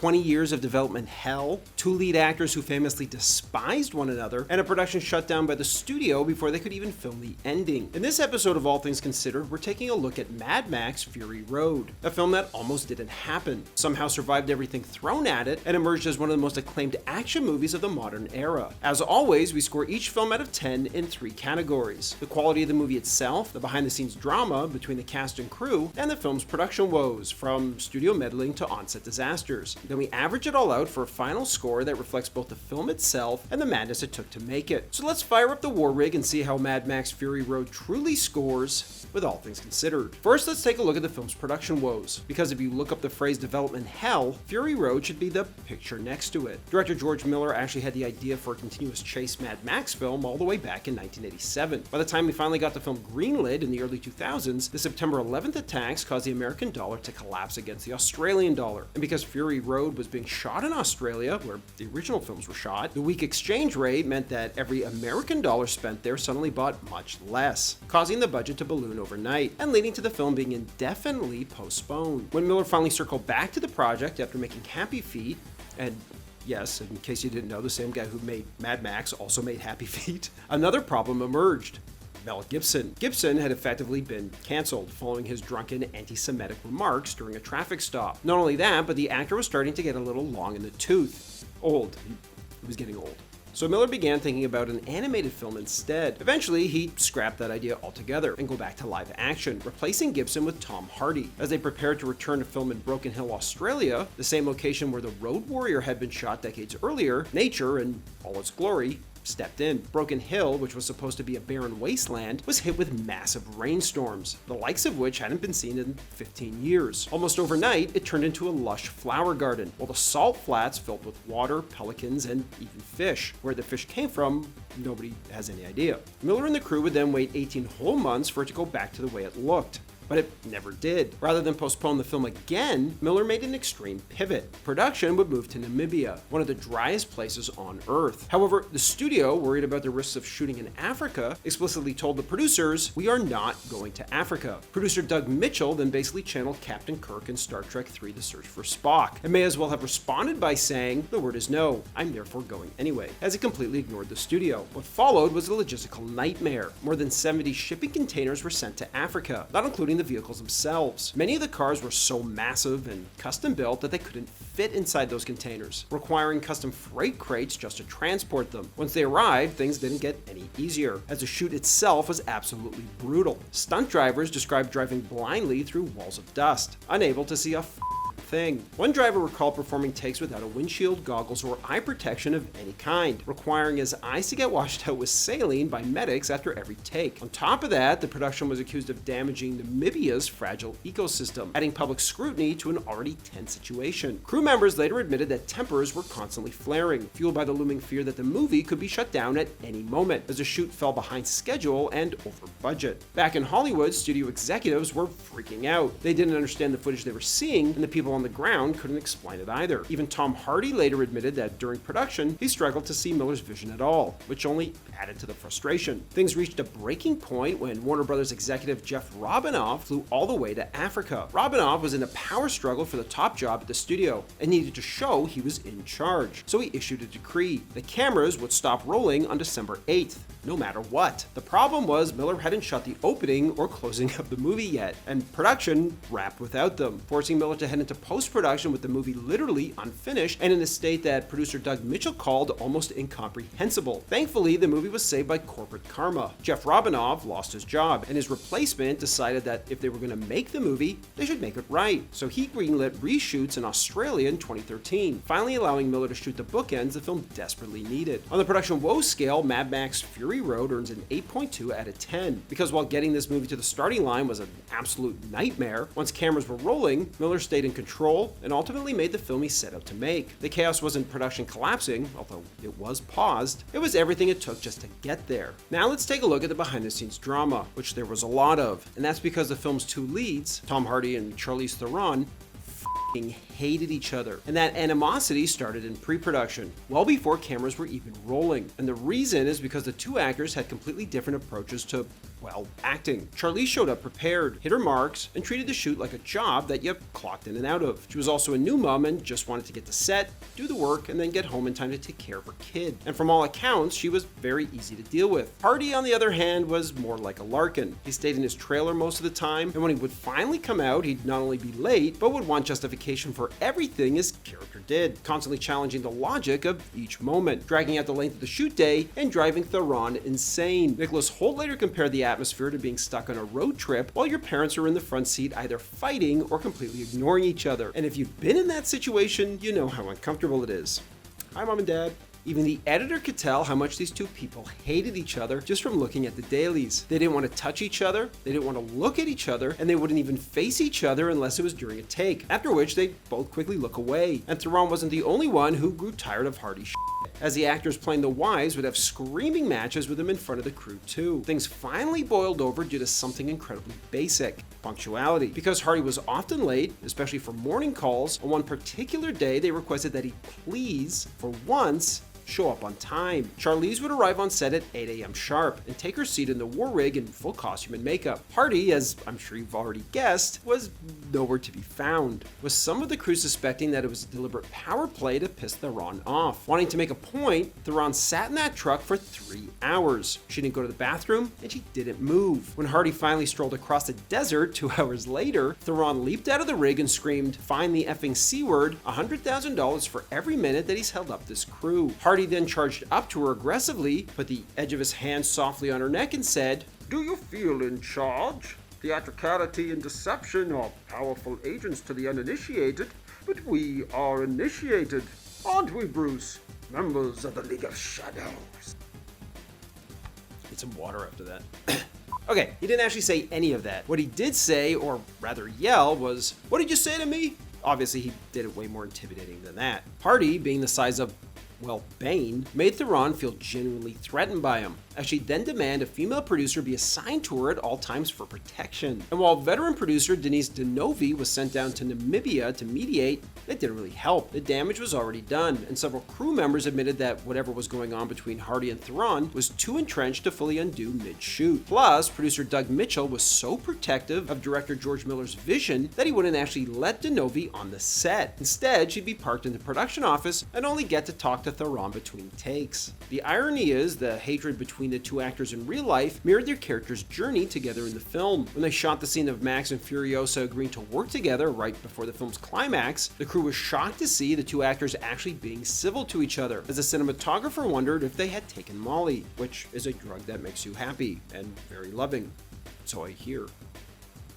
20 years of development hell, 2 lead actors who famously despised one another, and a production shut down by the studio before they could even film the ending. In this episode of All Things Considered, we're taking a look at Mad Max Fury Road, a film that almost didn't happen, somehow survived everything thrown at it, and emerged as one of the most acclaimed action movies of the modern era. As always, we score each film out of 10 in 3 categories: the quality of the movie itself, the behind-the-scenes drama between the cast and crew, and the film's production woes, from studio meddling to on-set disasters. Then we average it all out for a final score that reflects both the film itself and the madness it took to make it. So let's fire up the war rig and see how Mad Max Fury Road truly scores with All Things Considered. First, let's take a look at the film's production woes, because if you look up the phrase development hell, Fury Road should be the picture next to it. Director George Miller actually had the idea for a continuous chase Mad Max film all the way back in 1987. By the time we finally got the film greenlit in the early 2000s, the September 11th attacks caused the American dollar to collapse against the Australian dollar. And because Fury Road was being shot in Australia, where the original films were shot, the weak exchange rate meant that every American dollar spent there suddenly bought much less, causing the budget to balloon overnight, and leading to the film being indefinitely postponed. When Miller finally circled back to the project after making Happy Feet, and yes, in case you didn't know, the same guy who made Mad Max also made Happy Feet, another problem emerged. Mel Gibson. Gibson had effectively been cancelled following his drunken anti-Semitic remarks during a traffic stop. Not only that, but the actor was starting to get a little long in the tooth. Old. He was getting old. So Miller began thinking about an animated film instead. Eventually, he scrapped that idea altogether and go back to live action, replacing Gibson with Tom Hardy. As they prepared to return to film in Broken Hill, Australia, the same location where The Road Warrior had been shot decades earlier, nature, in all its glory, stepped in. Broken Hill, which was supposed to be a barren wasteland, was hit with massive rainstorms, the likes of which hadn't been seen in 15 years. Almost overnight, it turned into a lush flower garden, while the salt flats filled with water, pelicans, and even fish. Where the fish came from, nobody has any idea. Miller and the crew would then wait 18 whole months for it to go back to the way it looked. But it never did. Rather than postpone the film again, Miller made an extreme pivot. Production would move to Namibia, one of the driest places on Earth. However, the studio, worried about the risks of shooting in Africa, explicitly told the producers, "We are not going to Africa." Producer Doug Mitchell then basically channeled Captain Kirk in Star Trek III: The Search for Spock, and may as well have responded by saying, "The word is no, I'm therefore going anyway," as he completely ignored the studio. What followed was a logistical nightmare. More than 70 shipping containers were sent to Africa, not including the vehicles themselves. Many of the cars were so massive and custom built that they couldn't fit inside those containers, requiring custom freight crates just to transport them. Once they arrived, things didn't get any easier, as the shoot itself was absolutely brutal. Stunt drivers described driving blindly through walls of dust, unable to see a thing. One driver recalled performing takes without a windshield, goggles, or eye protection of any kind, requiring his eyes to get washed out with saline by medics after every take. On top of that, the production was accused of damaging Namibia's fragile ecosystem, adding public scrutiny to an already tense situation. Crew members later admitted that tempers were constantly flaring, fueled by the looming fear that the movie could be shut down at any moment, as the shoot fell behind schedule and over budget. Back in Hollywood, studio executives were freaking out. They didn't understand the footage they were seeing, and the people on the ground couldn't explain it either. Even Tom Hardy later admitted that during production, he struggled to see Miller's vision at all, which only added to the frustration. Things reached a breaking point when Warner Brothers executive Jeff Robinoff flew all the way to Africa. Robinoff was in a power struggle for the top job at the studio and needed to show he was in charge. So he issued a decree. The cameras would stop rolling on December 8th, no matter what. The problem was Miller hadn't shot the opening or closing of the movie yet, and production wrapped without them, forcing Miller to head into post-production with the movie literally unfinished and in a state that producer Doug Mitchell called almost incomprehensible. Thankfully, the movie was saved by corporate karma. Jeff Robinoff lost his job, and his replacement decided that if they were going to make the movie, they should make it right. So he greenlit reshoots in Australia in 2013, finally allowing Miller to shoot the bookends the film desperately needed. On the production woe scale, Mad Max Fury Road earns an 8.2 out of 10, because while getting this movie to the starting line was an absolute nightmare, once cameras were rolling, Miller stayed in control and ultimately made the film he set out to make. The chaos wasn't production collapsing, although it was paused. It was everything it took just to get there. Now let's take a look at the behind-the-scenes drama, which there was a lot of, and that's because the film's 2 leads, Tom Hardy and Charlize Theron, hated each other, and that animosity started in pre-production, well before cameras were even rolling. And the reason is because the 2 actors had completely different approaches to well, acting. Charlize showed up prepared, hit her marks, and treated the shoot like a job that you clocked in and out of. She was also a new mom and just wanted to get to set, do the work, and then get home in time to take care of her kid. And from all accounts, she was very easy to deal with. Hardy, on the other hand, was more like a larkin. He stayed in his trailer most of the time, and when he would finally come out, he'd not only be late, but would want justification for everything his character did, constantly challenging the logic of each moment, dragging out the length of the shoot day, and driving Theron insane. Nicholas Hoult later compared the atmosphere to being stuck on a road trip while your parents are in the front seat either fighting or completely ignoring each other. And if you've been in that situation, you know how uncomfortable it is. Hi, Mom and Dad. Even the editor could tell how much these two people hated each other just from looking at the dailies. They didn't want to touch each other, they didn't want to look at each other, and they wouldn't even face each other unless it was during a take, after which they'd both quickly look away. And Theron wasn't the only one who grew tired of Hardy's shit, as the actors playing the wives would have screaming matches with him in front of the crew too. Things finally boiled over due to something incredibly basic: punctuality. Because Hardy was often late, especially for morning calls, on one particular day they requested that he please, for once, show up on time. Charlize would arrive on set at 8 a.m. sharp and take her seat in the war rig in full costume and makeup. Hardy, as I'm sure you've already guessed, was nowhere to be found, with some of the crew suspecting that it was a deliberate power play to piss Theron off. Wanting to make a point, Theron sat in that truck for 3 hours. She didn't go to the bathroom, and she didn't move. When Hardy finally strolled across the desert 2 hours later, Theron leaped out of the rig and screamed, "Find the effing C word, $100,000 for every minute that he's held up this crew." Hardy then charged up to her aggressively, put the edge of his hand softly on her neck, and said, "Do you feel in charge? Theatricality and deception are powerful agents to the uninitiated, but we are initiated, aren't we, Bruce? Members of the League of Shadows." Need some water after that. Okay, he didn't actually say any of that. What he did say, or rather yell, was, "What did you say to me?" Obviously, he did it way more intimidating than that. Hardy, being the size of, well, Bane, made Theron feel genuinely threatened by him, as she'd then demand a female producer be assigned to her at all times for protection. And while veteran producer Denise Denovi was sent down to Namibia to mediate, it didn't really help. The damage was already done, and several crew members admitted that whatever was going on between Hardy and Theron was too entrenched to fully undo mid-shoot. Plus, producer Doug Mitchell was so protective of director George Miller's vision that he wouldn't actually let Denovi on the set. Instead, she'd be parked in the production office and only get to talk to Theron between takes. The irony is, the hatred between the two actors in real life mirrored their characters' journey together in the film. When they shot the scene of Max and Furiosa agreeing to work together right before the film's climax, the crew was shocked to see the two actors actually being civil to each other, as the cinematographer wondered if they had taken Molly, which is a drug that makes you happy and very loving. So I hear.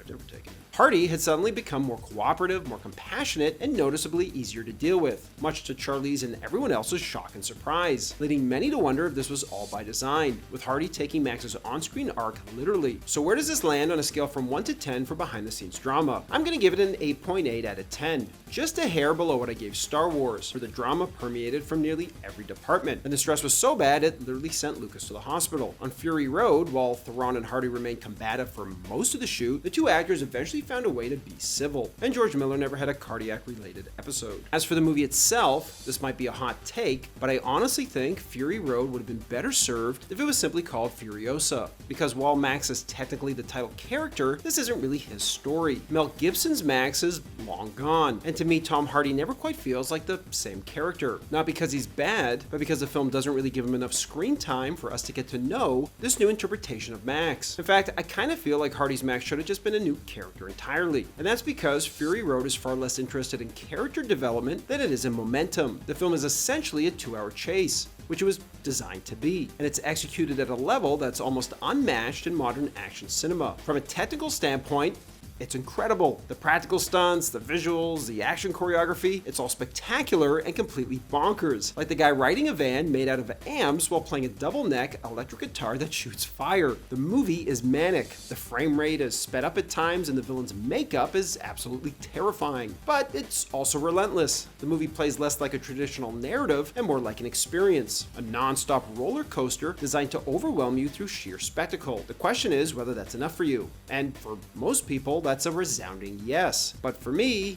I've never taken it. Hardy had suddenly become more cooperative, more compassionate, and noticeably easier to deal with, much to Charlize and everyone else's shock and surprise, leading many to wonder if this was all by design, with Hardy taking Max's on-screen arc literally. So where does this land on a scale from 1 to 10 for behind-the-scenes drama? I'm gonna give it an 8.8 out of 10, just a hair below what I gave Star Wars, where the drama permeated from nearly every department, and the stress was so bad it literally sent Lucas to the hospital. On Fury Road, while Theron and Hardy remained combative for most of the shoot, the two actors eventually found a way to be civil, and George Miller never had a cardiac-related episode. As for the movie itself, this might be a hot take, but I honestly think Fury Road would have been better served if it was simply called Furiosa, because while Max is technically the title character, this isn't really his story. Mel Gibson's Max is long gone, and to me, Tom Hardy never quite feels like the same character. Not because he's bad, but because the film doesn't really give him enough screen time for us to get to know this new interpretation of Max. In fact, I kind of feel like Hardy's Max should have just been a new character entirely. And that's because Fury Road is far less interested in character development than it is in momentum. The film is essentially a 2-hour chase, which it was designed to be, and it's executed at a level that's almost unmatched in modern action cinema. From a technical standpoint, it's incredible. The practical stunts, the visuals, the action choreography, it's all spectacular and completely bonkers. Like the guy riding a van made out of amps while playing a double neck electric guitar that shoots fire. The movie is manic. The frame rate is sped up at times and the villain's makeup is absolutely terrifying. But it's also relentless. The movie plays less like a traditional narrative and more like an experience. A non-stop roller coaster designed to overwhelm you through sheer spectacle. The question is whether that's enough for you. And for most people, that's a resounding yes. But for me,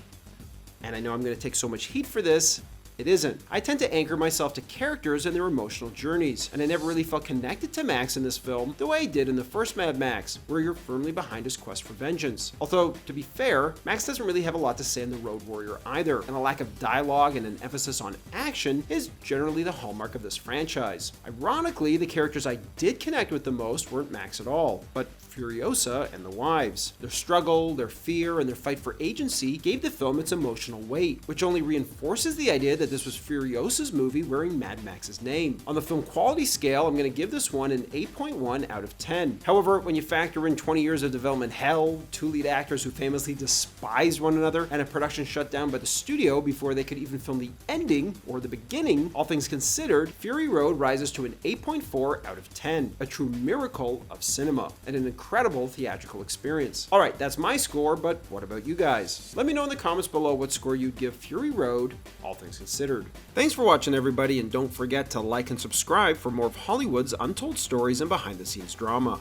and I know I'm going to take so much heat for this, it isn't. I tend to anchor myself to characters and their emotional journeys, and I never really felt connected to Max in this film the way I did in the first Mad Max, where you're firmly behind his quest for vengeance. Although, to be fair, Max doesn't really have a lot to say in The Road Warrior either, and a lack of dialogue and an emphasis on action is generally the hallmark of this franchise. Ironically, the characters I did connect with the most weren't Max at all, but Furiosa and the wives. Their struggle, their fear, and their fight for agency gave the film its emotional weight, which only reinforces the idea that this was Furiosa's movie wearing Mad Max's name. On the film quality scale, I'm going to give this one an 8.1 out of 10. However, when you factor in 20 years of development hell, two lead actors who famously despised one another, and a production shut down by the studio before they could even film the ending or the beginning, all things considered, Fury Road rises to an 8.4 out of 10, a true miracle of cinema, and an incredible theatrical experience. Alright, that's my score, but what about you guys? Let me know in the comments below what score you'd give Fury Road, all things considered. Thanks for watching, everybody, and don't forget to like and subscribe for more of Hollywood's untold stories and behind the scenes drama.